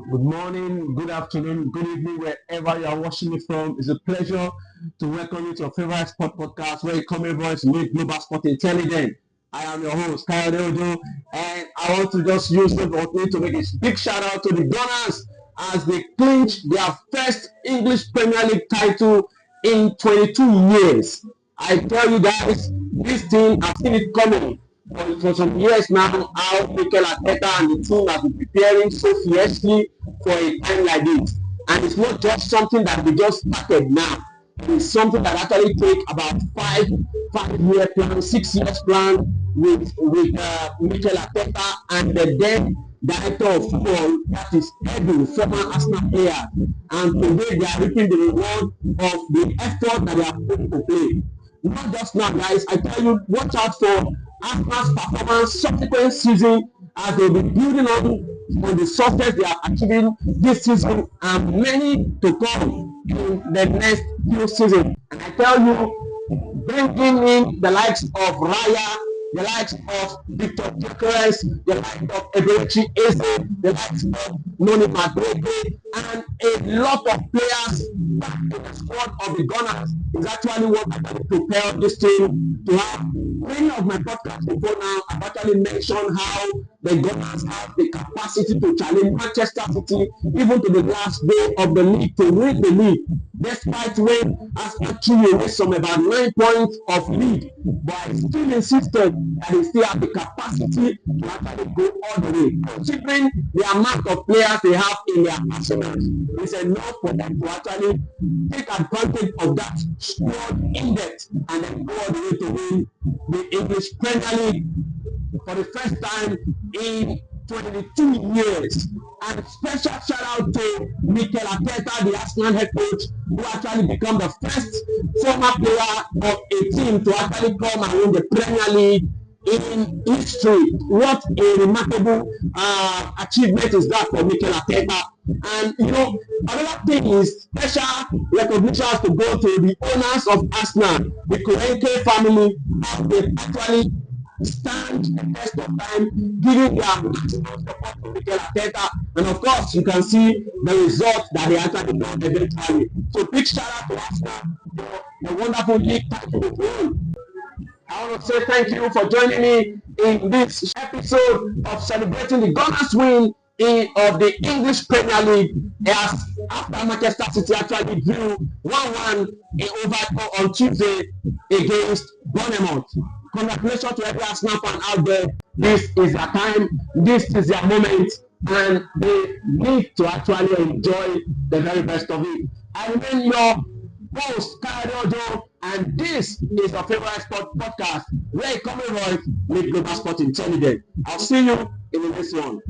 Good morning, good afternoon, good evening, wherever you are watching me from. It's a pleasure to welcome you to your favorite sport podcast where you come everyone to make global sport intelligent. I am your host, Kyle Ojo, and I want to just use the opportunity to make a big shout out to the Gunners as they clinch their first English Premier League title in 22 years. I tell you guys, this team, I've seen it coming for some years now, how Mikel Arteta and the team have been preparing so fiercely for a time like this. And it's not just something that they just started now. It's something that actually take about five-year plan, 6 years plan with Mikel Arteta and the then director of football, that is Edu, former Arsenal player. And today they are reaping the reward of the effort that they have put to play. Not just now, guys. I tell you, watch out for Arsenal's performance subsequent season as they will be building on the success they are achieving this season and many to come in the next few seasons. And I tell you, bringing in the likes of Raya, the likes of Victor Gyökeres, the likes of Eberechi Eze, the likes of Noni Madueke, and a lot of players back in the squad of the Gunners is actually what I can prepare this team to have. Many of my podcasts before now have actually mentioned how the Gunners have the capacity to challenge Manchester City even to the last day of the league to win the league. Despite when Arsenal threw away some about 9 points of lead, but I still insisted that they still have the capacity to actually go all the way. Considering the amount of players they have in their arsenal, it's enough for them to actually take advantage of that squad index and then go all the way to win the English Premier League for the first time in 22 years. And special shout out to Mikel Arteta, the Arsenal head coach, who actually became the first former player of a team to actually come and win the Premier League in history. What a remarkable achievement is that for Mikel Arteta. And you know, another thing is special recognition has to go to the owners of Arsenal, the Kroenke family, how they actually stand the test of time, giving their maximum support to Mikel Arteta. And of course, you can see the result that they actually got eventually. So big shout out to Arsenal for the wonderful league title they won. I want to say thank you for joining me in this episode of celebrating the Gunners win of the English Premier League as after Manchester City actually drew 1-1 in over on Tuesday against Bournemouth. Congratulations to every Arsenal fan out there. This is their time, this is their moment, and they need to actually enjoy the very best of it. I remain your host, Kyle Ojo, and this is your favorite sport podcast where you come with global sport intelligence. I'll see you in the next one.